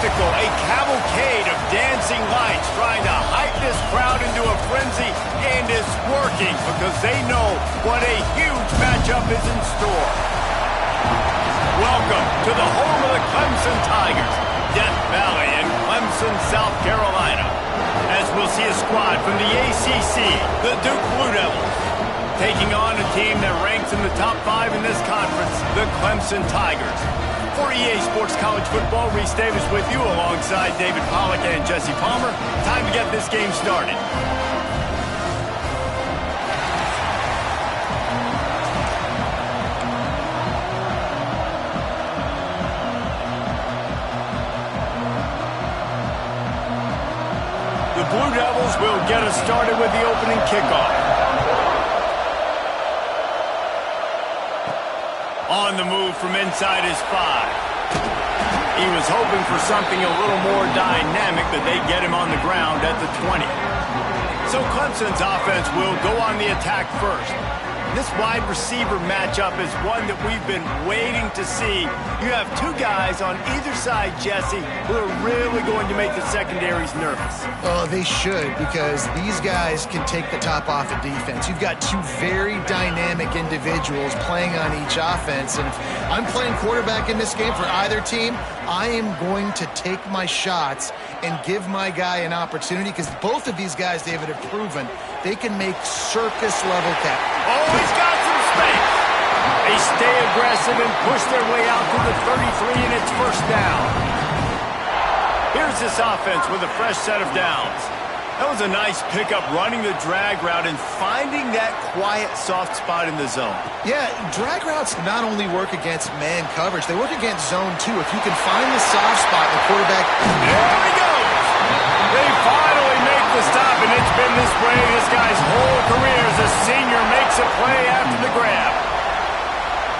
spectacle, a cavalcade of dancing lights trying to hype this crowd into a frenzy, and it's working because they know what a huge matchup is in store. Welcome to the home of the Clemson Tigers, Death Valley in Clemson, South Carolina. As we'll see a squad from the ACC, the Duke Blue Devils, taking on a team that ranks in the top 5 in this conference, the Clemson Tigers. For EA Sports College Football, Reese Davis with you alongside David Pollack and Jesse Palmer. Time to get this game started. The Blue Devils will get us started with the opening kickoff. On the move from inside his 5. He was hoping for something a little more dynamic, but they get him on the ground at the 20. So Clemson's offense will go on the attack first. This wide receiver matchup is one that we've been waiting to see. You have two guys on either side, Jesse, who are really going to make the secondaries nervous. Oh, they should, because these guys can take the top off of defense. You've got two very dynamic individuals playing on each offense, and if I'm playing quarterback in this game for either team, I am going to take my shots and give my guy an opportunity, because both of these guys, David, have proven they can make circus-level catch. Oh, he's got some space. They stay aggressive and push their way out to the 33, and it's first down. Here's this offense with a fresh set of downs. That was a nice pickup, running the drag route and finding that quiet, soft spot in the zone. Yeah, drag routes not only work against man coverage, they work against zone too. If you can find the soft spot in the quarterback. There he goes. They finally make the stop, and it's been this way this guy's whole career as a senior makes a play after the grab.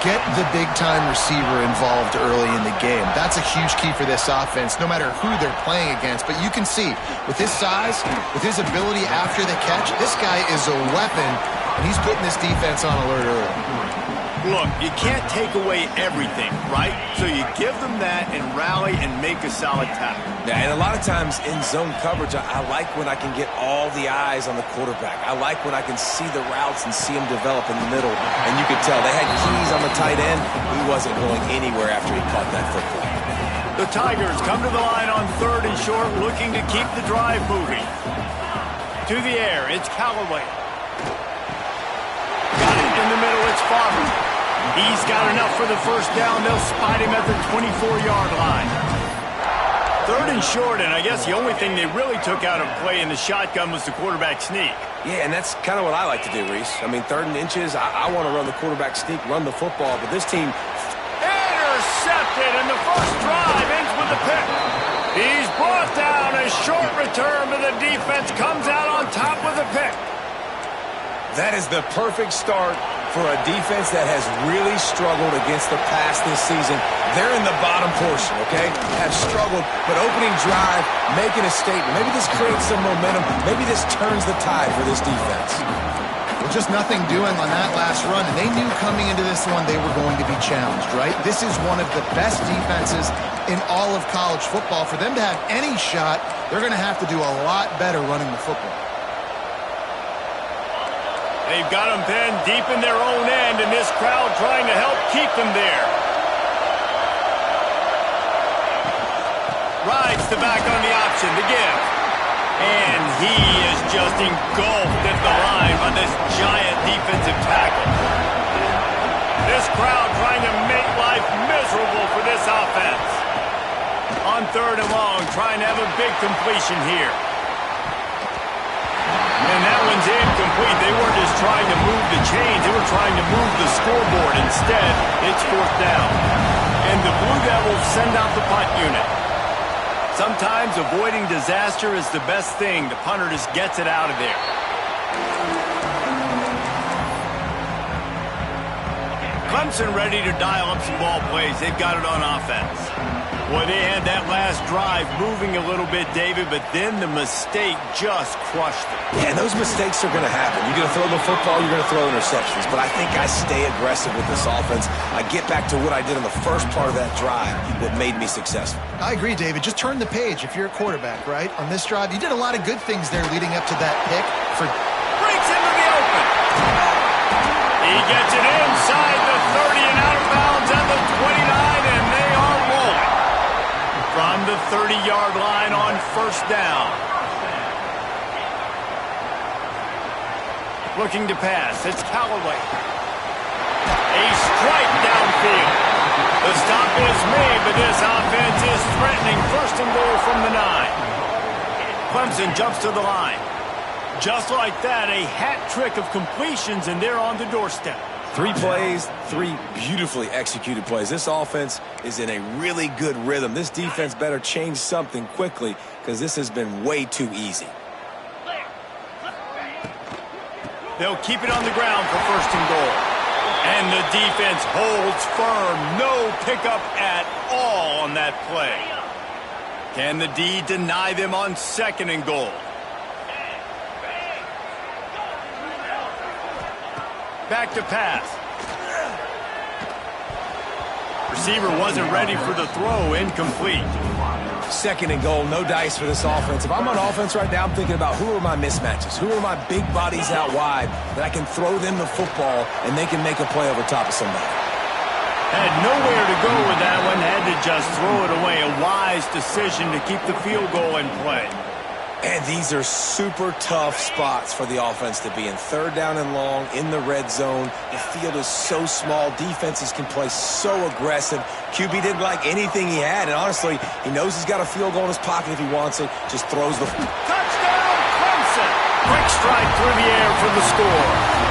Get the big-time receiver involved early in the game. That's a huge key for this offense, no matter who they're playing against. But you can see, with his size, with his ability after the catch, this guy is a weapon, and he's putting this defense on alert early. Look, you can't take away everything, right? So you give them that and rally and make a solid tackle. Yeah, and a lot of times in zone coverage, I like when I can get all the eyes on the quarterback. I like when I can see the routes and see him develop in the middle. And you could tell they had keys on the tight end. He wasn't going anywhere after he caught that football. The Tigers come to the line on 3rd and short, looking to keep the drive moving. To the air, it's Callaway. Got it in the middle, it's Farmer. He's got enough for the first down. They'll spot him at the 24-yard line. 3rd and short, and I guess the only thing they really took out of play in the shotgun was the quarterback sneak. Yeah, and that's kind of what I like to do, Reese. I mean, 3rd and inches, I want to run the quarterback sneak, run the football, but this team... Intercepted, and the first drive ends with the pick. He's brought down. A short return, but the defense comes out on top with a pick. That is the perfect start for a defense that has really struggled against the pass this season. They're in the bottom portion, okay? Have struggled, but opening drive, making a statement. Maybe this creates some momentum. Maybe this turns the tide for this defense. Well, just nothing doing on that last run, and they knew coming into this one they were going to be challenged, right? This is one of the best defenses in all of college football. For them to have any shot, they're going to have to do a lot better running the football. They've got them pinned deep in their own end, and this crowd trying to help keep them there. Rides the back on the option to give. And he is just engulfed at the line by this giant defensive tackle. This crowd trying to make life miserable for this offense. On 3rd and long, trying to have a big completion here. And that one's incomplete. They weren't just trying to move the chains. They were trying to move the scoreboard. Instead, it's 4th down. And the Blue Devils send out the punt unit. Sometimes avoiding disaster is the best thing. The punter just gets it out of there. Clemson ready to dial up some ball plays. They've got it on offense. Well, they had that last drive moving a little bit, David, but then the mistake just crushed them. Yeah, and those mistakes are going to happen. You're going to throw the football, you're going to throw interceptions. But I think I stay aggressive with this offense. I get back to what I did in the first part of that drive that made me successful. I agree, David. Just turn the page if you're a quarterback, right? On this drive, you did a lot of good things there leading up to that pick. Breaks into the open. He gets it inside the 30 and out of bounds at the 29, and they are rolling. From the 30-yard line on first down. Looking to pass. It's Callaway. A strike downfield. The stop is made, but this offense is threatening first and goal from the 9. Clemson jumps to the line. Just like that, a hat trick of completions, and they're on the doorstep. 3 plays, 3 beautifully executed plays. This offense is in a really good rhythm. This defense better change something quickly because this has been way too easy. They'll keep it on the ground for first and goal. And the defense holds firm. No pickup at all on that play. Can the D deny them on second and goal? Back to pass. Receiver wasn't ready for the throw. Incomplete. Second and goal, no dice for this offense. If I'm on offense right now, I'm thinking about who are my mismatches? Who are my big bodies out wide that I can throw them the football and they can make a play over top of somebody? Had nowhere to go with that one. Had to just throw it away. A wise decision to keep the field goal in play. And these are super tough spots for the offense to be in. Third down and long, in the red zone. The field is so small. Defenses can play so aggressive. QB didn't like anything he had, and honestly, he knows he's got a field goal in his pocket if he wants it. Just throws the... Touchdown, Clemson! Quick strike through the air for the score.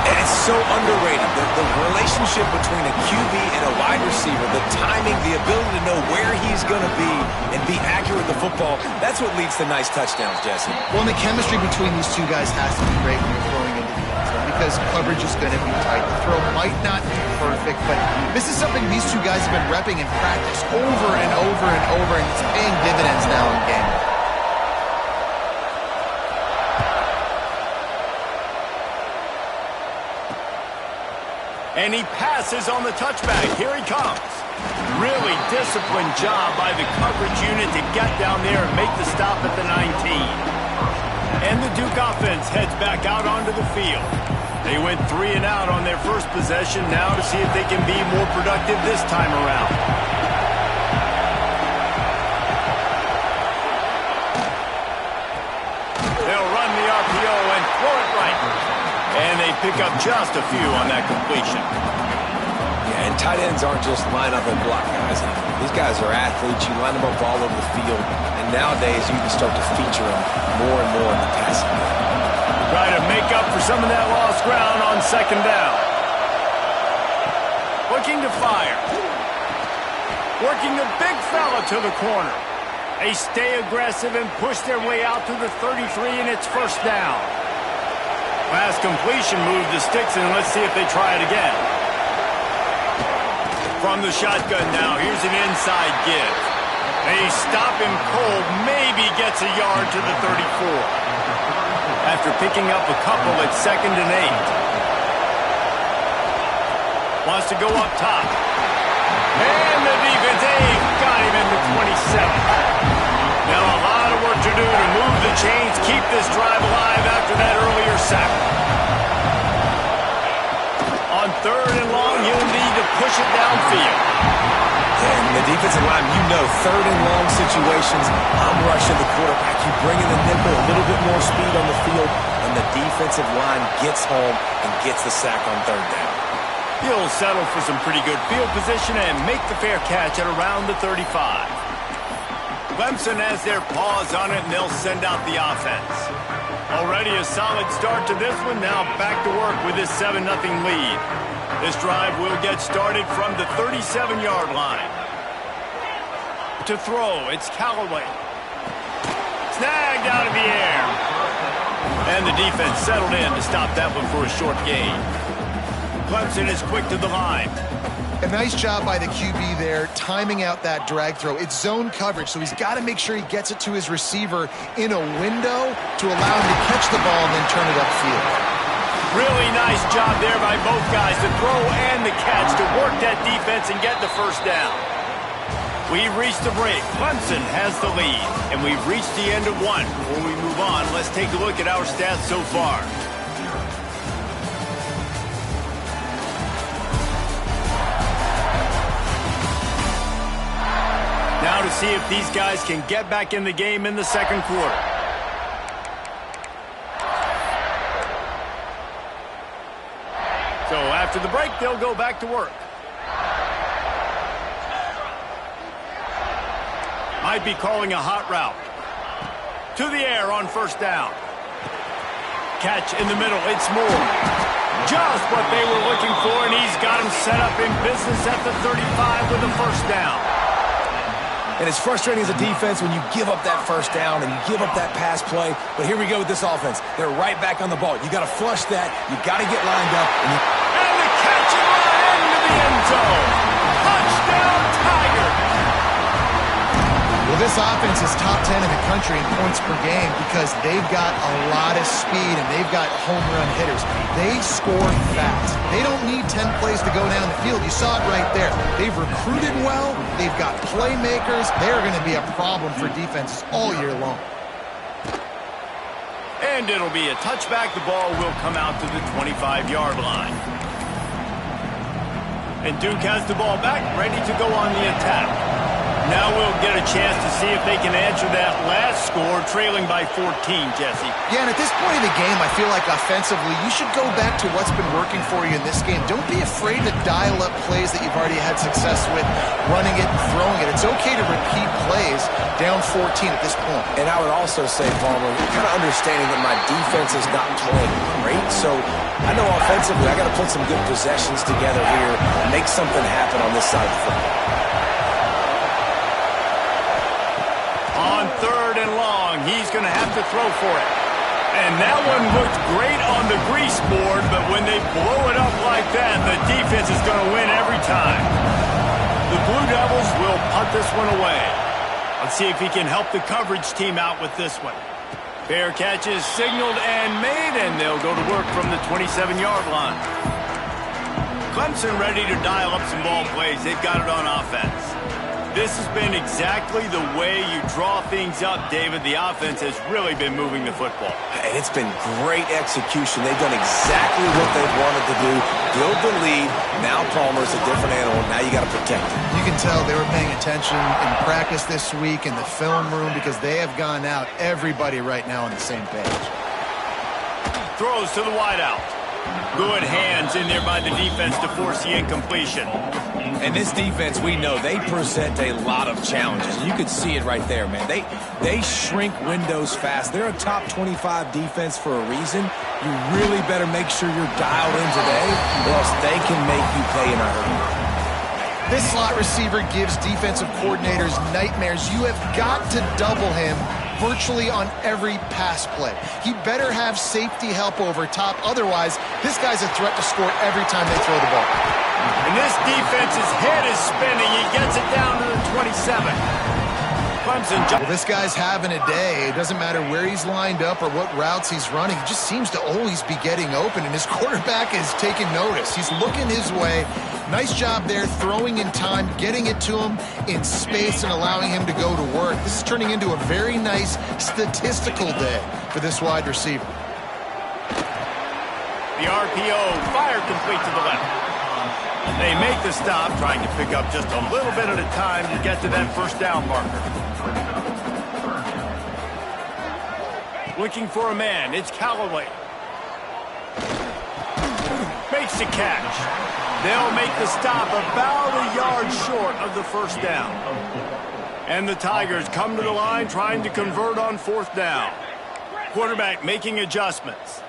And it's so underrated. The relationship between a QB and a wide receiver, the timing, the ability to know where he's going to be and be accurate with the football, that's what leads to nice touchdowns, Jesse. Well, and the chemistry between these two guys has to be great when you're throwing into the end zone because coverage is going to be tight. The throw might not be perfect, but this is something these two guys have been repping in practice over and over and over, and it's paying dividends now in game. And he passes on the touchback. Here he comes. Really disciplined job by the coverage unit to get down there and make the stop at the 19. And the Duke offense heads back out onto the field. They went 3 and out on their first possession. Now to see if they can be more productive this time around. They'll run the RPO and throw it right. And they pick up just a few on that completion. Yeah, and tight ends aren't just line up and block guys. These guys are athletes. You line them up all over the field. And nowadays, you can start to feature them more and more in the passing game. Try to make up for some of that lost ground on second down. Looking to fire. Working the big fella to the corner. They stay aggressive and push their way out to the 33, and it's first down. Last completion moved the sticks, and let's see if they try it again. From the shotgun now, here's an inside give. They stop him cold, maybe gets a yard to the 34. After picking up a couple at 2nd and 8. Wants to go up top. And the defense, got him in the 27. Now a lot of work to do to move the chains, keep this drive alive after that earlier sack. On 3rd and long, he'll need to push it downfield. And the defensive line, you know, 3rd and long situations, I'm rushing the quarterback. You bring in the nickel, a little bit more speed on the field, and the defensive line gets home and gets the sack on 3rd down. He'll settle for some pretty good field position and make the fair catch at around the 35. Clemson has their paws on it, and they'll send out the offense. Already a solid start to this one. Now back to work with this 7-0 lead. This drive will get started from the 37-yard line. To throw, it's Callaway. Snagged out of the air. And the defense settled in to stop that one for a short gain. Clemson is quick to the line. A nice job by the QB there, timing out that drag throw. It's zone coverage, so he's got to make sure he gets it to his receiver in a window to allow him to catch the ball and then turn it upfield. Really nice job there by both guys, the throw and the catch, to work that defense and get the first down. We've reached the break. Clemson has the lead, and we've reached the end of one. Before we move on, let's take a look at our stats so far. Now to see if these guys can get back in the game in the second quarter. So after the break, they'll go back to work. Might be calling a hot route. To the air on first down. Catch in the middle. It's Moore. Just what they were looking for, and he's got him set up in business at the 35 with the first down. And it's frustrating as a defense when you give up that first down and you give up that pass play. But here we go with this offense. They're right back on the ball. You got to flush that. You got to get lined up. And the catch and run into the end zone. Touchdown, Tigers. Well, this offense is top 10 in the country in points per game because they've got a lot of speed and they've got home run hitters. They score fast. They don't need 10 plays to go down the field. You saw it right there. They've recruited well. They've got playmakers. They're going to be a problem for defenses all year long. And it'll be a touchback. The ball will come out to the 25-yard line. And Duke has the ball back, ready to go on the attack. Now we'll get a chance to see if they can answer that last score, trailing by 14, Jesse. Yeah, and at this point in the game, I feel like offensively, you should go back to what's been working for you in this game. Don't be afraid to dial up plays that you've already had success with, running it and throwing it. It's okay to repeat plays down 14 at this point. And I would also say, Palmer, kind of understanding that my defense is not playing great, so I know offensively I got to put some good possessions together here and make something happen on this side of the football. On third and long, he's going to have to throw for it. And that one looked great on the grease board, but when they blow it up like that, the defense is going to win every time. The Blue Devils will punt this one away. Let's see if he can help the coverage team out with this one. Fair catch is signaled and made, and they'll go to work from the 27-yard line. Clemson ready to dial up some ball plays. They've got it on offense. This has been exactly the way you draw things up, David. The offense has really been moving the football. And it's been great execution. They've done exactly what they've wanted to do. Build the lead. Now Palmer's a different animal. Now you got to protect him. You can tell they were paying attention in practice this week in the film room because they have gone out, everybody right now on the same page. Throws to the wideout. Good hands in there by the defense to force the incompletion. And this defense, we know, they present a lot of challenges. You could see it right there, man. They shrink windows fast. They're a top 25 defense for a reason. You really better make sure you're dialed in today, or else they can make you pay in a hurry. This slot receiver gives defensive coordinators nightmares. You have got to double him virtually on every pass play. He better have safety help over top. Otherwise, this guy's a threat to score every time they throw the ball. And this defense's head is spinning. He gets it down to the 27. Clemson. Well, this guy's having a day. It doesn't matter where he's lined up or what routes he's running. He just seems to always be getting open, and his quarterback is taking notice. He's looking his way. Nice job there, throwing in time, getting it to him in space and allowing him to go to work. This is turning into a very nice statistical day for this wide receiver. The RPO fired complete to the left. They make the stop, trying to pick up just a little bit at a time to get to that first down marker. Looking for a man, it's Callaway. Makes the catch. They'll make the stop about a yard short of the first down. And the Tigers come to the line trying to convert on fourth down. Quarterback making adjustments.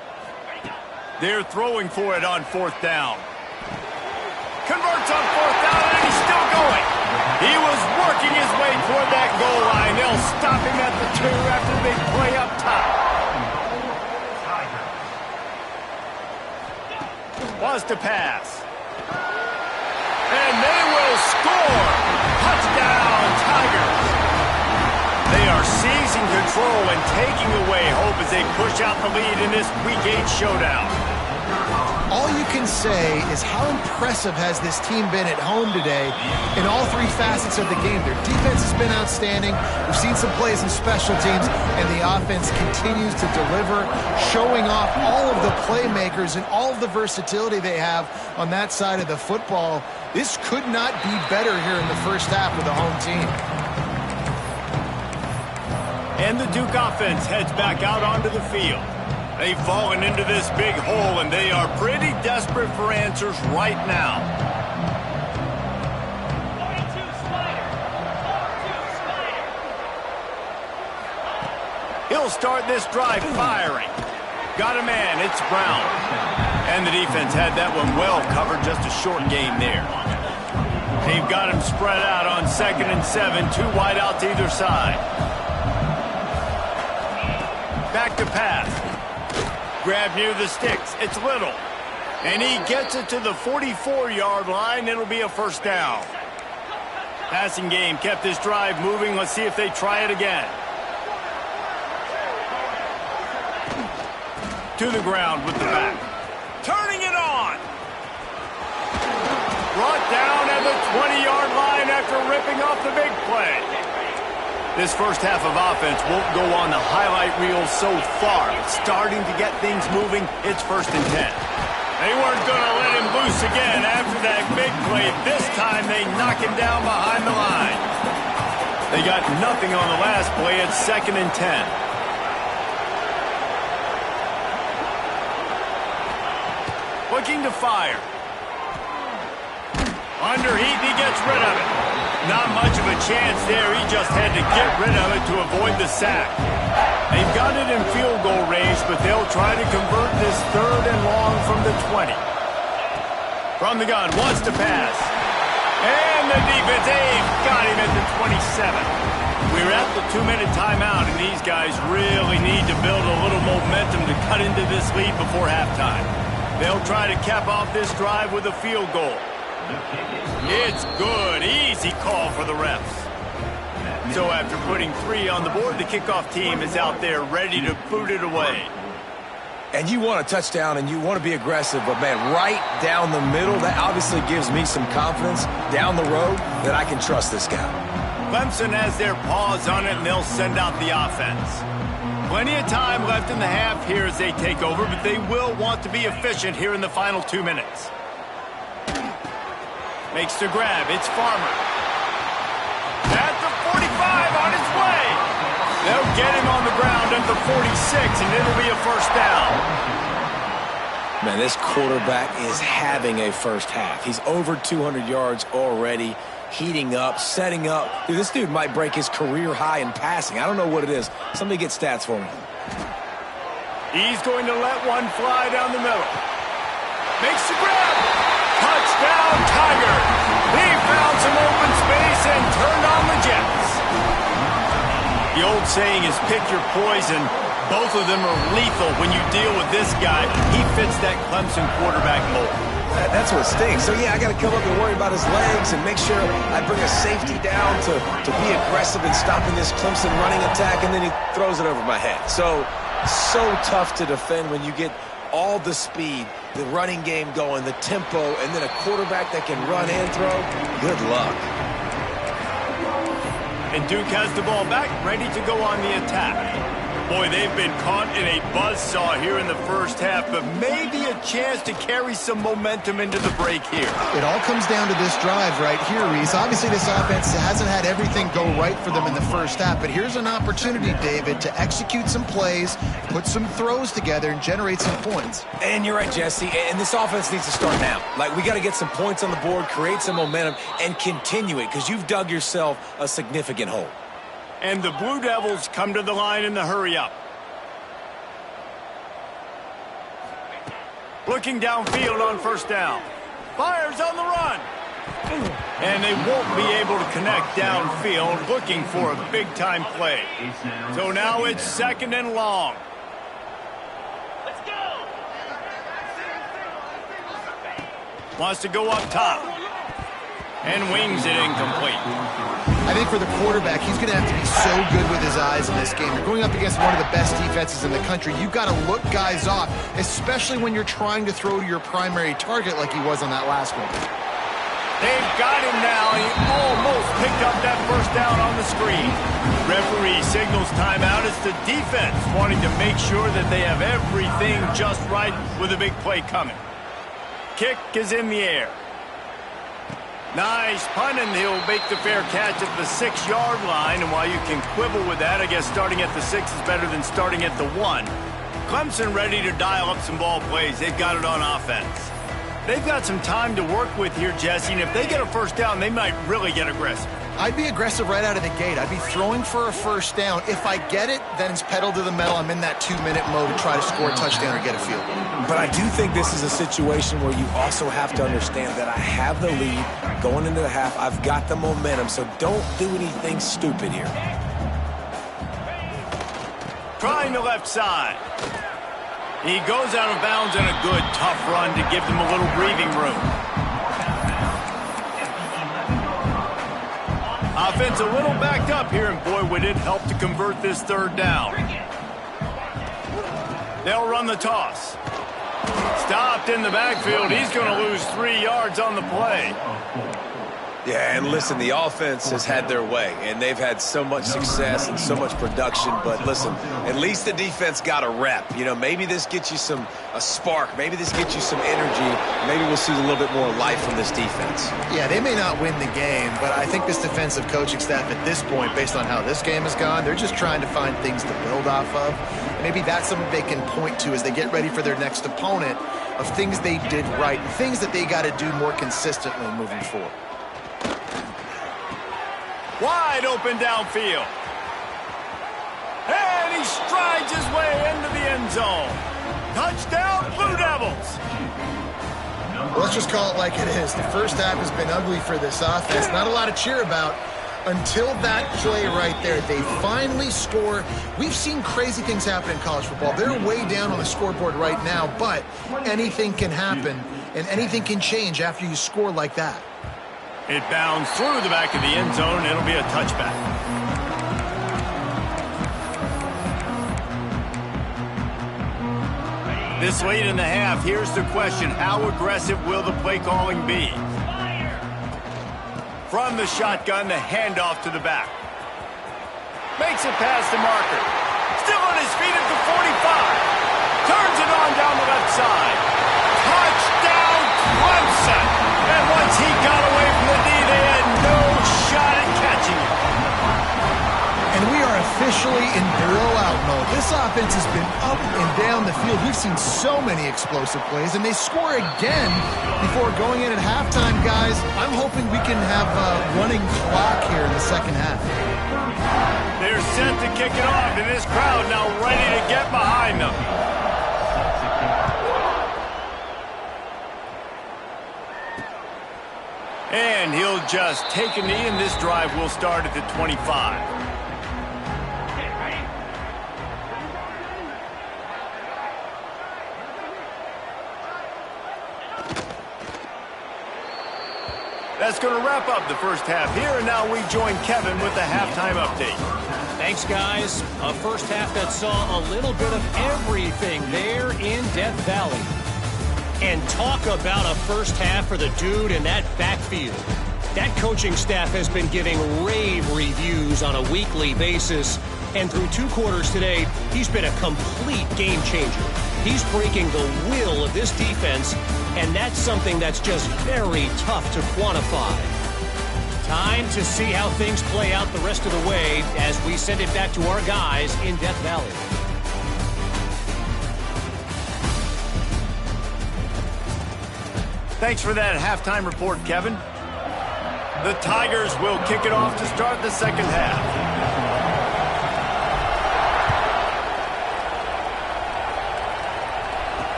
They're throwing for it on fourth down. Converts on fourth down, and he's still going. He was working his way toward that goal line. They'll stop him at the 2 after the big play up top. Was to pass. And score! Touchdown, Tigers! They are seizing control and taking away hope as they push out the lead in this Week 8 showdown. All you can say is how impressive has this team been at home today in all three facets of the game. Their defense has been outstanding. We've seen some plays in special teams, and the offense continues to deliver, showing off all of the playmakers and all of the versatility they have on that side of the football. This could not be better here in the first half with the home team. And the Duke offense heads back out onto the field. They've fallen into this big hole, and they are pretty desperate for answers right now. He'll start this drive firing. Got a man, it's Brown. And the defense had that one well covered, just a short game there. They've got him spread out on 2nd and 7, 2 wide out to either side. Back to pass. Grab near the sticks. It's Little. And he gets it to the 44-yard line. It'll be a first down. Passing game kept this drive moving. Let's see if they try it again. To the ground with the back. Turning it on. Brought down at the 20-yard line after ripping off the big play. This first half of offense won't go on the highlight reel so far. It's starting to get things moving. It's 1st and 10. They weren't going to let him loose again after that big play. This time they knock him down behind the line. They got nothing on the last play. It's 2nd and 10. Looking to fire. Under heat, he gets rid of it. Not much of a chance there. He just had to get rid of it to avoid the sack. They've got it in field goal range, but they'll try to convert this 3rd and long from the 20. From the gun, wants to pass. And the defense, got him at the 27. We're at the 2-minute timeout, and these guys really need to build a little momentum to cut into this lead before halftime. They'll try to cap off this drive with a field goal. It's good. Easy call for the refs. So after putting 3 on the board, the kickoff team is out there ready to boot it away. And you want a touchdown and you want to be aggressive, but, man, right down the middle, that obviously gives me some confidence down the road that I can trust this guy. Clemson has their paws on it, and they'll send out the offense. Plenty of time left in the half here as they take over, but they will want to be efficient here in the final 2 minutes. Makes the grab. It's Farmer. At the 45 on his way. They'll get him on the ground at the 46, and it'll be a first down. Man, this quarterback is having a first half. He's over 200 yards already, heating up, setting up. Dude, this dude might break his career high in passing. I don't know what it is. Somebody get stats for me. He's going to let one fly down the middle. Makes the grab. Touchdown, Tigers! He found some open space and turned on the Jets. The old saying is pick your poison. Both of them are lethal when you deal with this guy. He fits that Clemson quarterback mold. That's what stinks. So, yeah, I got to come up and worry about his legs and make sure I bring a safety down to be aggressive in stopping this Clemson running attack, and then he throws it over my head. So tough to defend when you get all the speed, the running game going, the tempo, and then a quarterback that can run and throw. Good luck. And Duke has the ball back, ready to go on the attack. Boy, they've been caught in a buzzsaw here in the first half, but maybe a chance to carry some momentum into the break here. It all comes down to this drive right here, Reese. Obviously, this offense hasn't had everything go right for them in the first half, but here's an opportunity, David, to execute some plays, put some throws together, and generate some points. And you're right, Jesse, and this offense needs to start now. Like, we got to get some points on the board, create some momentum, and continue it, because you've dug yourself a significant hole. And the Blue Devils come to the line in the hurry-up. Looking downfield on first down. Fires on the run. And they won't be able to connect downfield, looking for a big-time play. So now it's 2nd and long. Let's go. Wants to go up top. And wings it incomplete. I think for the quarterback, he's going to have to be so good with his eyes in this game. You're going up against one of the best defenses in the country. You've got to look guys off, especially when you're trying to throw to your primary target like he was on that last one. They've got him now. He almost picked up that first down on the screen. Referee signals timeout. It's the defense wanting to make sure that they have everything just right with a big play coming. Kick is in the air. Nice punt, and he'll make the fair catch at the 6-yard line. And while you can quibble with that, I guess starting at the 6 is better than starting at the 1. Clemson ready to dial up some ball plays. They've got it on offense. They've got some time to work with here, Jesse, and if they get a first down, they might really get aggressive. I'd be aggressive right out of the gate. I'd be throwing for a first down. If I get it, then it's pedal to the metal. I'm in that 2-minute mode to try to score a touchdown or get a field goal. But I do think this is a situation where you also have to understand that I have the lead going into the half. I've got the momentum, so don't do anything stupid here. Trying the left side. He goes out of bounds in a good, tough run to give them a little breathing room. Offense a little backed up here, and boy, would it help to convert this third down. They'll run the toss. Stopped in the backfield. He's going to lose 3 yards on the play. Yeah, and listen, the offense has had their way, and they've had so much success and so much production. But listen, at least the defense got a rep. You know, maybe this gets you a spark. Maybe this gets you some energy. Maybe we'll see a little bit more life from this defense. Yeah, they may not win the game, but I think this defensive coaching staff at this point, based on how this game has gone, they're just trying to find things to build off of. Maybe that's something they can point to as they get ready for their next opponent of things they did right, things that they got to do more consistently moving forward. Wide open downfield. And he strides his way into the end zone. Touchdown, Blue Devils. Well, let's just call it like it is. The first half has been ugly for this offense. Not a lot to cheer about until that play right there. They finally score. We've seen crazy things happen in college football. They're way down on the scoreboard right now, but anything can happen, and anything can change after you score like that. It bounds through the back of the end zone, and it'll be a touchback. This late in the half, here's the question. How aggressive will the play calling be? From the shotgun, the handoff to the back. Makes it past the marker. Still on his feet at the 45. Turns it on down the left side. Touchdown, Clemson! And once he got away from the D, they had no shot at catching him. And we are officially in blowout mode. This offense has been up and down the field. We've seen so many explosive plays, and they score again before going in at halftime, guys. I'm hoping we can have a running clock here in the second half. They're set to kick it off, and this crowd now ready to get behind them. And he'll just take a knee, and this drive will start at the 25. That's going to wrap up the first half here, and now we join Kevin with the halftime update. Thanks, guys. A first half that saw a little bit of everything there in Death Valley. And talk about a first half for the dude in that backfield. That coaching staff has been giving rave reviews on a weekly basis. And through 2 quarters today, he's been a complete game changer. He's breaking the will of this defense, and that's something that's just very tough to quantify. Time to see how things play out the rest of the way as we send it back to our guys in Death Valley. Thanks for that halftime report, Kevin. The Tigers will kick it off to start the second half.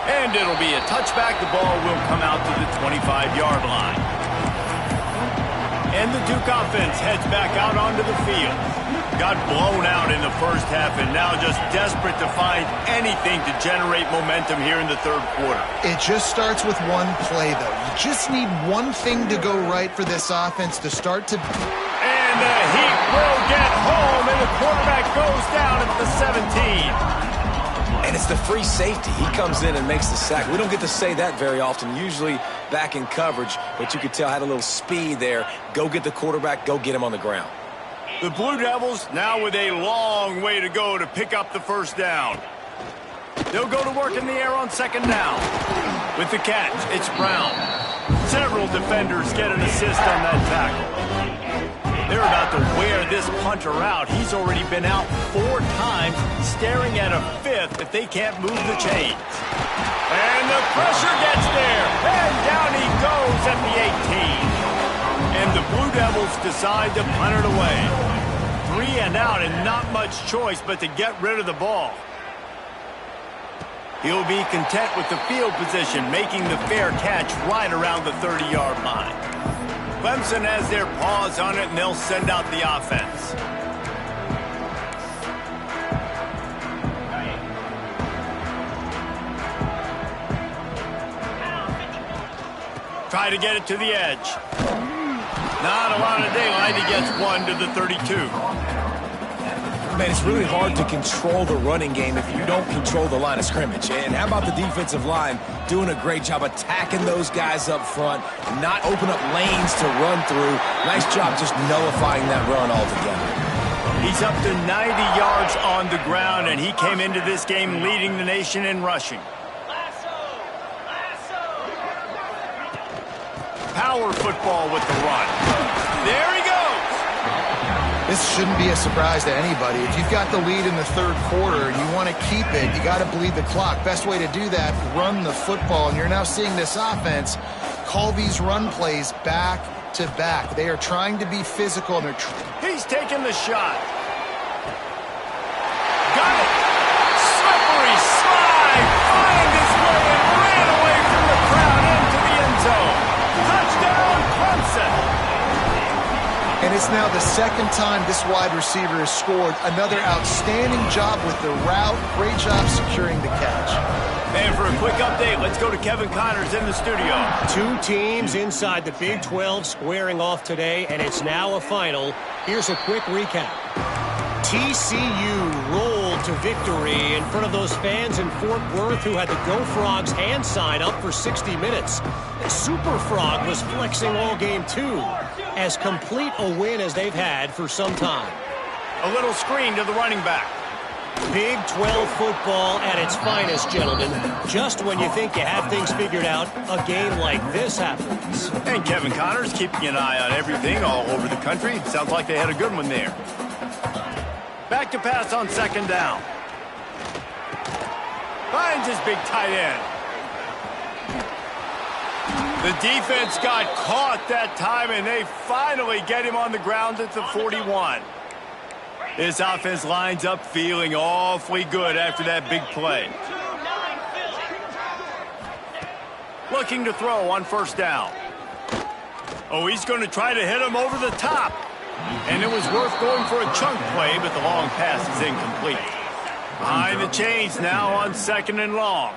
And it'll be a touchback. The ball will come out to the 25-yard line. And the Duke offense heads back out onto the field. Got blown out in the first half and now just desperate to find anything to generate momentum here in the third quarter. It just starts with one play, though. You just need one thing to go right for this offense to start to... And the Heat will get home, and the quarterback goes down at the 17. And it's the free safety. He comes in and makes the sack. We don't get to say that very often, usually back in coverage, but you could tell had a little speed there. Go get the quarterback, go get him on the ground. The Blue Devils now with a long way to go to pick up the first down. They'll go to work in the air on second down. With the catch, it's Brown. Several defenders get an assist on that tackle. They're about to wear this punter out. He's already been out 4 times, staring at a 5th if they can't move the chains. And the pressure gets there, and down he goes at the 18. And the Blue Devils decide to punt it away. 3 and out, and not much choice but to get rid of the ball. He'll be content with the field position, making the fair catch right around the 30-yard line. Clemson has their paws on it, and they'll send out the offense. Try to get it to the edge. Not a lot of daylight. He gets one to the 32. Man, it's really hard to control the running game if you don't control the line of scrimmage. And how about the defensive line doing a great job attacking those guys up front, not open up lanes to run through. Nice job just nullifying that run altogether. He's up to 90 yards on the ground, and he came into this game leading the nation in rushing. Power football with the run. There he goes. This shouldn't be a surprise to anybody. If you've got the lead in the third quarter and you want to keep it, you got to bleed the clock. Best way to do that, run the football. And you're now seeing this offense call these run plays back to back. They are trying to be physical. And he's taking the shot. Got it. Slippery slide. Find his way and ran away from the crowd into the end zone. Touchdown, Clemson. And it's now the second time this wide receiver has scored. Another outstanding job with the route. Great job securing the catch. And for a quick update, let's go to Kevin Connors in the studio. 2 teams inside the Big 12 squaring off today, and it's now a final. Here's a quick recap. TCU rolled to victory in front of those fans in Fort Worth who had the Go Frogs hand sign up for 60 minutes. Super Frog was flexing all game too. As complete a win as they've had for some time. A little screen to the running back. Big 12 football at its finest, gentlemen. Just when you think you have things figured out, a game like this happens. And Kevin Connors keeping an eye on everything all over the country. Sounds like they had a good one there. Back to pass on second down. Finds his big tight end. The defense got caught that time, and they finally get him on the ground at the 41. This offense lines up feeling awfully good after that big play. Looking to throw on first down. Oh, he's going to try to hit him over the top. And it was worth going for a chunk play, but the long pass is incomplete. Behind the chains now on second and long.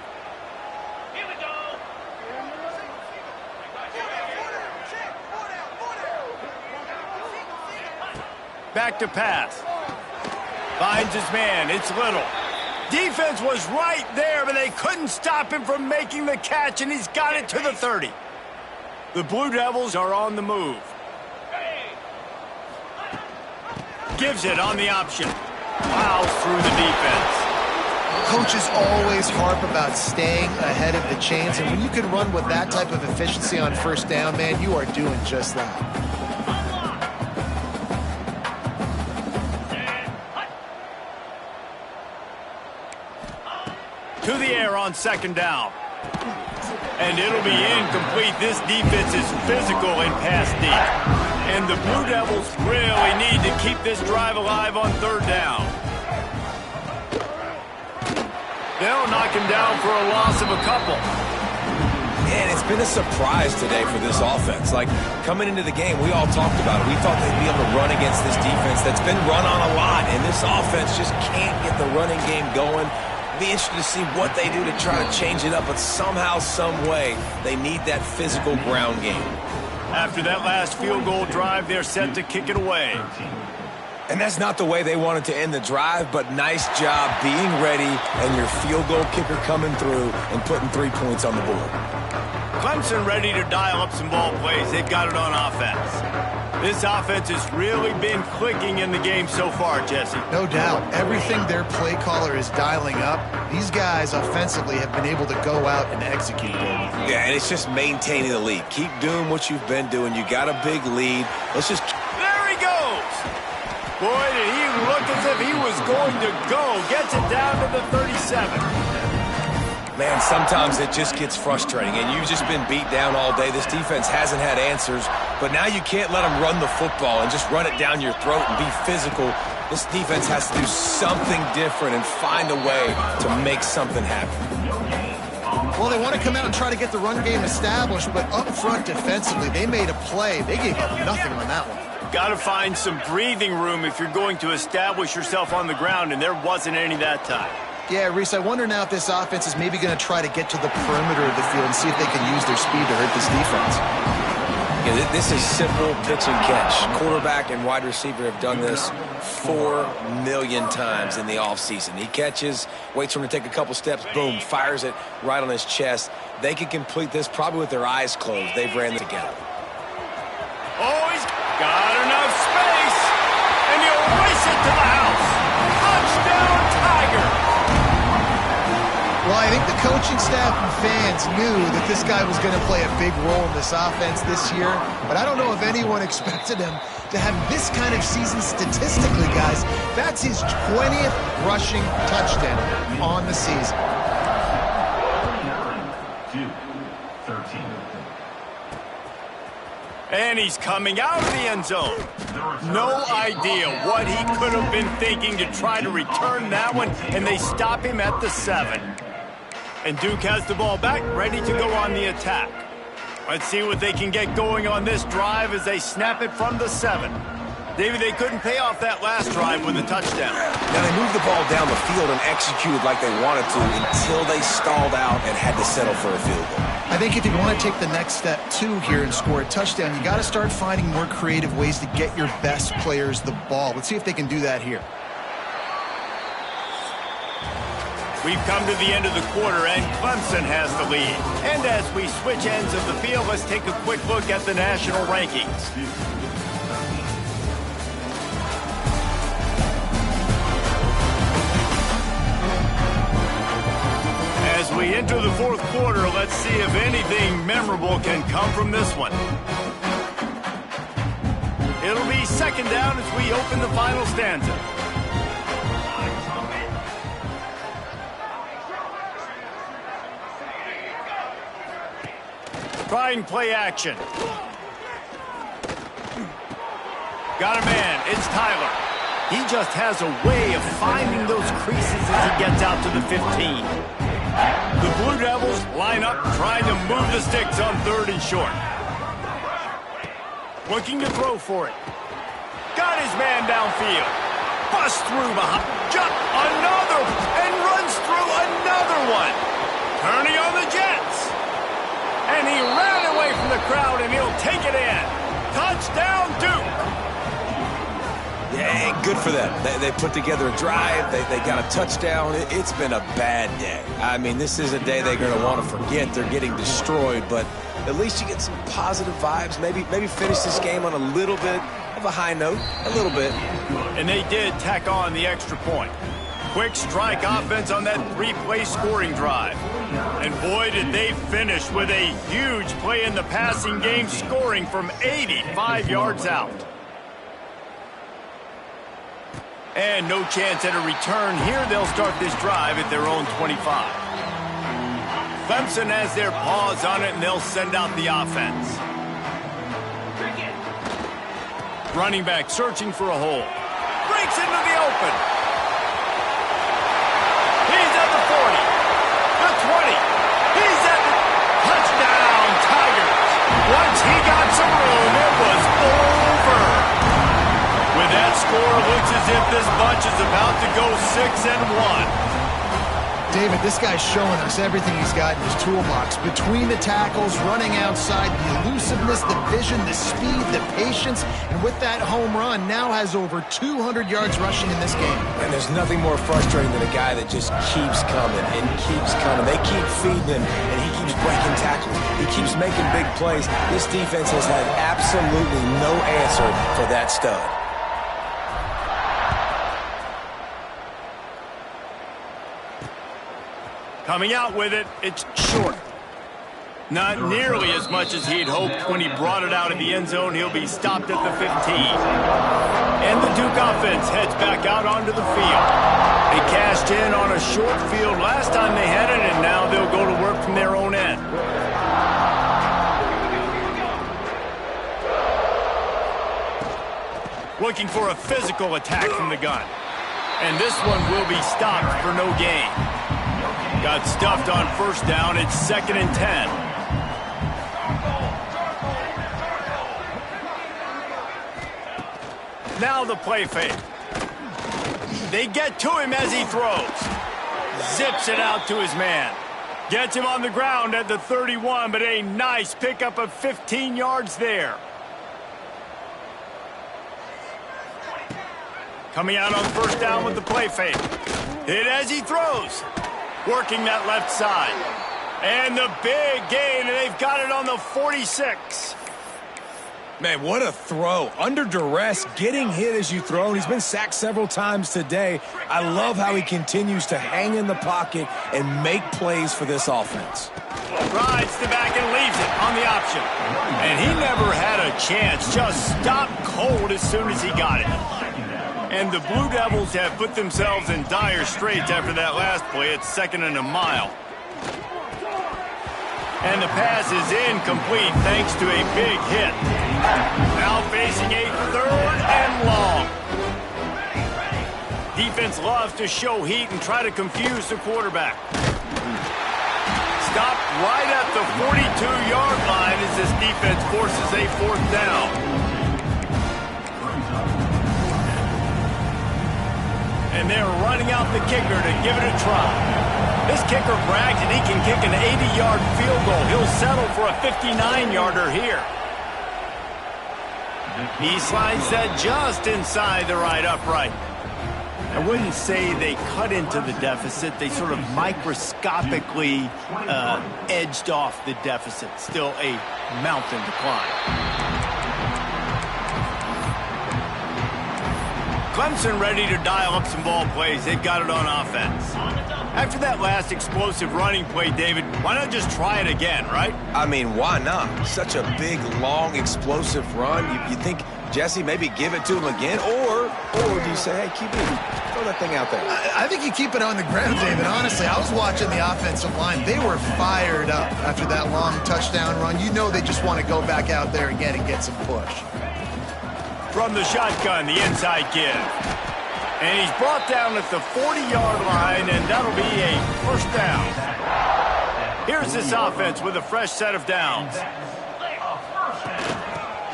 Back to pass. Finds his man. It's Little. Defense was right there, but they couldn't stop him from making the catch, and he's got it to the 30. The Blue Devils are on the move. Gives it on the option. Plows through the defense. Coaches always harp about staying ahead of the chains, and when you can run with that type of efficiency on first down, man, you are doing just that. To the air on second down. And it'll be incomplete. This defense is physical and pass deep. And the Blue Devils really need to keep this drive alive on third down. They'll knock him down for a loss of a couple. And it's been a surprise today for this offense. Like, coming into the game, we all talked about it. We thought they'd be able to run against this defense that's been run on a lot, and this offense just can't get the running game going. Be interested to see what they do to try to change it up, but somehow, some way, they need that physical ground game. After that last field goal drive, they're set to kick it away. And that's not the way they wanted to end the drive, but nice job being ready and your field goal kicker coming through and putting 3 points on the board. Clemson ready to dial up some ball plays. They've got it on offense. This offense has really been clicking in the game so far, Jesse. No doubt. Everything their play caller is dialing up, these guys offensively have been able to go out and execute. Yeah, and it's just maintaining the lead. Keep doing what you've been doing. You got a big lead. Let's just... There he goes! Boy, did he look as if he was going to go. Gets it down to the 37. Man, sometimes it just gets frustrating, and you've just been beat down all day. This defense hasn't had answers, but now you can't let them run the football and just run it down your throat and be physical. This defense has to do something different and find a way to make something happen. Well, they want to come out and try to get the run game established, but up front defensively, they made a play. They gave up nothing on that one. Got to find some breathing room if you're going to establish yourself on the ground, and there wasn't any that time. Yeah, Reese, I wonder now if this offense is maybe going to try to get to the perimeter of the field and see if they can use their speed to hurt this defense. Yeah, this is simple pitch and catch. Quarterback and wide receiver have done this 4 million times in the offseason. He catches, waits for him to take a couple steps, boom, fires it right on his chest. They can complete this probably with their eyes closed. They've ran it together. Oh, he's got enough space, and he'll race it to the house. Touchdown, Tiger! Well, I think the coaching staff and fans knew that this guy was going to play a big role in this offense this year, but I don't know if anyone expected him to have this kind of season statistically, guys. That's his 20th rushing touchdown on the season. And he's coming out of the end zone. No idea what he could have been thinking to try to return that one, and they stop him at the 7. And Duke has the ball back, ready to go on the attack. Let's see what they can get going on this drive as they snap it from the 7. David, they couldn't pay off that last drive with a touchdown. Now, they moved the ball down the field and executed like they wanted to until they stalled out and had to settle for a field goal. I think if you want to take the next step, too, here and score a touchdown, you got to start finding more creative ways to get your best players the ball. Let's see if they can do that here. We've come to the end of the quarter, and Clemson has the lead. And as we switch ends of the field, let's take a quick look at the national rankings. As we enter the fourth quarter, let's see if anything memorable can come from this one. It'll be second down as we open the final stanza. Trying play action. Got a man. It's Tyler. He just has a way of finding those creases as he gets out to the 15. The Blue Devils line up trying to move the sticks on 3rd and short. Looking to throw for it. Got his man downfield. Bust through behind. Jump. Another. And runs through another one. Turning on the Jets. And he ran away from the crowd, and he'll take it in. Touchdown, Duke. Yeah, good for them. They put together a drive. They got a touchdown. It's been a bad day. I mean, this is a day they're going to want to forget. They're getting destroyed, but at least you get some positive vibes. Maybe finish this game on a little bit of a high note, a little bit. And they did tack on the extra point. Quick strike offense on that 3-play scoring drive. And boy, did they finish with a huge play in the passing game, scoring from 85 yards out. And no chance at a return here. They'll start this drive at their own 25. Clemson has their paws on it, and they'll send out the offense. Running back searching for a hole. Breaks into the open. He's at the 40. The 20. He's at the touchdown. Once he got some room, it was over. With that score, it looks as if this bunch is about to go 6-1. David, this guy's showing us everything he's got in his toolbox. Between the tackles, running outside, the elusiveness, the vision, the speed, the patience, and with that home run, now has over 200 yards rushing in this game. And there's nothing more frustrating than a guy that just keeps coming and keeps coming. They keep feeding him, and he keeps breaking tackles. He keeps making big plays. This defense has had absolutely no answer for that stud. Coming out with it, it's short. Not nearly as much as he'd hoped when he brought it out of the end zone. He'll be stopped at the 15. And the Duke offense heads back out onto the field. They cashed in on a short field last time they had it, and now they'll go to work from their own end. Looking for a physical attack from the gun. And this one will be stopped for no gain. Got stuffed on first down. It's 2nd and 10. Now the play fake. They get to him as he throws. Zips it out to his man. Gets him on the ground at the 31, but a nice pickup of 15 yards there. Coming out on first down with the play fake. Hit as he throws. Working that left side. And the big gain, and they've got it on the 46. Man, what a throw. Under duress, getting hit as you throw. And he's been sacked several times today. I love how he continues to hang in the pocket and make plays for this offense. Rides the back and leaves it on the option. And he never had a chance. Just stopped cold as soon as he got it. And the Blue Devils have put themselves in dire straits after that last play. It's 2nd and a mile. And the pass is incomplete thanks to a big hit. Now facing a 3rd and long. Defense loves to show heat and try to confuse the quarterback. Stopped right at the 42-yard line as this defense forces a 4th down. And they're running out the kicker to give it a try. This kicker brags that he can kick an 80-yard field goal. He'll settle for a 59-yarder here. He slides that just inside the right upright. I wouldn't say they cut into the deficit. They sort of microscopically edged off the deficit. Still a mountain to climb. Clemson ready to dial up some ball plays. They've got it on offense. After that last explosive running play, David, why not just try it again, right? I mean, why not? Such a big, long, explosive run. You think, Jesse, maybe give it to him again? Or do you say, hey, keep it, throw that thing out there? I think you keep it on the ground, David. Honestly, I was watching the offensive line. They were fired up after that long touchdown run. You know they just want to go back out there again and get some push. From the shotgun, the inside give. And he's brought down at the 40-yard line, and that'll be a 1st down. Here's this offense with a fresh set of downs.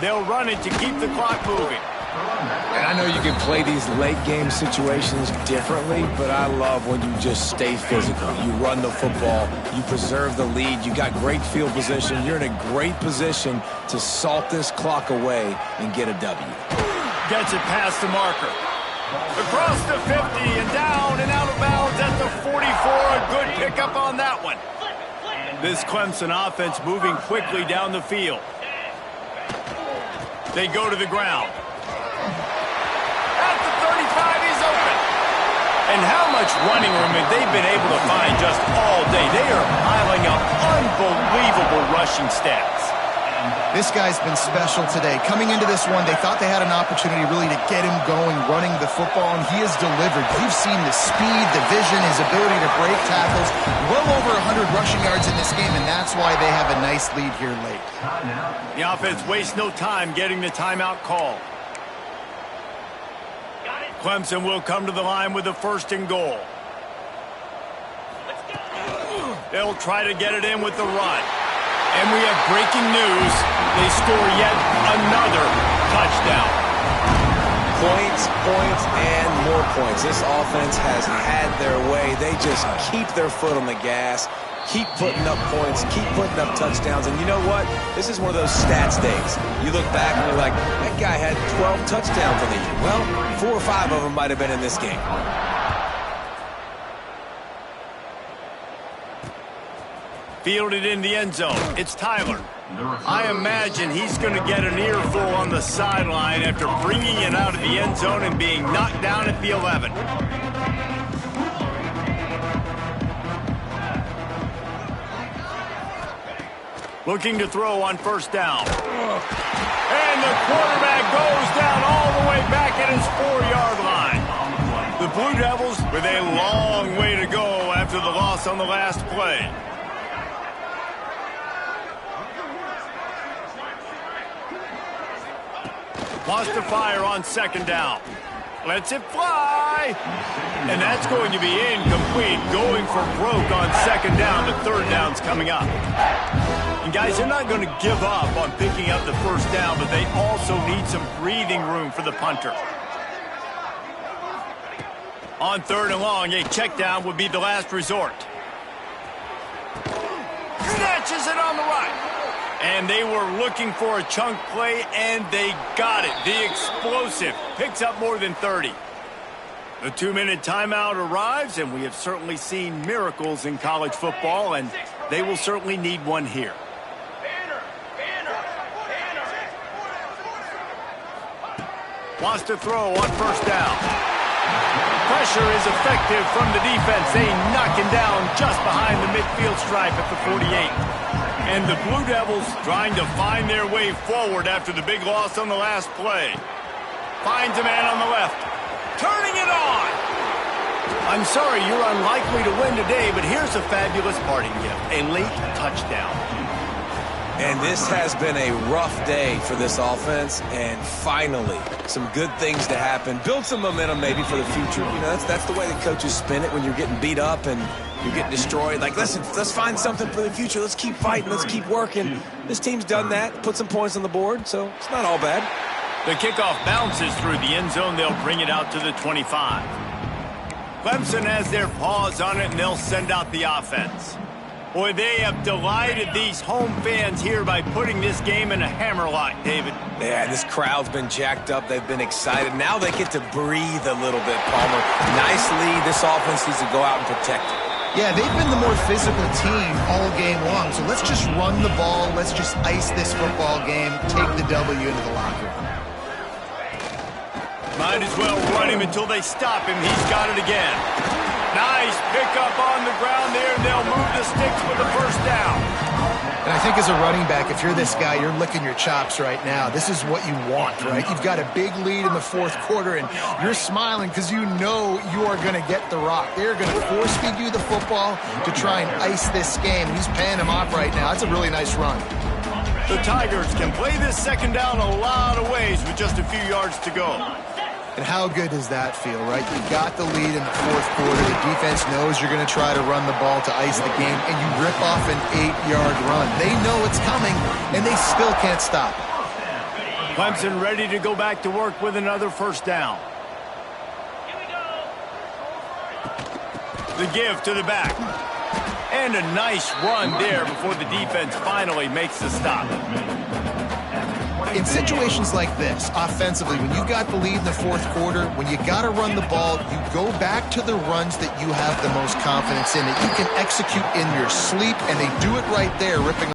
They'll run it to keep the clock moving. And I know you can play these late-game situations differently, but I love when you just stay physical. You run the football, you preserve the lead, you got great field position, you're in a great position to salt this clock away and get a W. Gets it past the marker. Across the 50 and down and out of bounds at the 44. A good pickup on that one. This Clemson offense moving quickly down the field. They go to the ground. At the 35, he's open. And how much running room have they been able to find just all day? They are piling up unbelievable rushing stats. This guy's been special today. Coming into this one, they thought they had an opportunity really to get him going, running the football, and he has delivered. You've seen the speed, the vision, his ability to break tackles. Well over 100 rushing yards in this game, and that's why they have a nice lead here late. The offense wastes no time getting the timeout call. Clemson will come to the line with the 1st and goal. They'll try to get it in with the run. And we have breaking news. They score yet another touchdown. Points, points, and more points. This offense has had their way. They just keep their foot on the gas, keep putting up points, keep putting up touchdowns. And you know what? This is one of those stats days. You look back and you're like, that guy had 12 touchdowns on the year. Well, 4 or 5 of them might have been in this game. Fielded in the end zone. It's Tyler. I imagine he's going to get an earful on the sideline after bringing it out of the end zone and being knocked down at the 11. Looking to throw on first down. And the quarterback goes down all the way back at his 4-yard line. The Blue Devils with a long way to go after the loss on the last play. Wants to fire on second down. Lets it fly. And that's going to be incomplete. Going for broke on second down. The third down's coming up. And guys, they're not going to give up on picking up the first down, but they also need some breathing room for the punter. On third and long, a check down would be the last resort. Snatches it on the right. And they were looking for a chunk play, and they got it. The explosive picks up more than 30. The 2-minute timeout arrives, and we have certainly seen miracles in college football, and they will certainly need one here. Wants to throw on first down. Pressure is effective from the defense. They knock him down just behind the midfield stripe at the 48. And the Blue Devils trying to find their way forward after the big loss on the last play. Finds a man on the left. Turning it on. I'm sorry, you're unlikely to win today, but here's a fabulous parting gift. A late touchdown. And this has been a rough day for this offense, and finally, some good things to happen. Build some momentum maybe for the future. You know, that's the way the coaches spin it when you're getting beat up and you're getting destroyed. Like, listen, let's find something for the future. Let's keep fighting. Let's keep working. This team's done that, put some points on the board, so it's not all bad. The kickoff bounces through the end zone. They'll bring it out to the 25. Clemson has their paws on it, and they'll send out the offense. Boy, they have delighted these home fans here by putting this game in a hammerlock, David. Yeah, this crowd's been jacked up. They've been excited. Now they get to breathe a little bit, Palmer. Nice lead. This offense needs to go out and protect it. Yeah, they've been the more physical team all game long. So let's just run the ball. Let's just ice this football game. Take the W into the locker room. Might as well run him until they stop him. He's got it again. Nice pickup on the ground there, and they'll move the sticks for the first down. And I think as a running back, if you're this guy, you're licking your chops right now. This is what you want, right? You've got a big lead in the fourth quarter, and you're smiling because you know you are going to get the rock. They're going to force feed you the football to try and ice this game. He's paying him off right now. That's a really nice run. The Tigers can play this second down a lot of ways with just a few yards to go. And how good does that feel, right? You got the lead in the fourth quarter. The defense knows you're going to try to run the ball to ice the game, and you rip off an 8-yard run. They know it's coming, and they still can't stop it. Clemson ready to go back to work with another first down. The give to the back. And a nice run there before the defense finally makes the stop. In situations like this, offensively, when you got the lead in the fourth quarter, when you got to run the ball, you go back to the runs that you have the most confidence in, that you can execute in your sleep, and they do it right there, ripping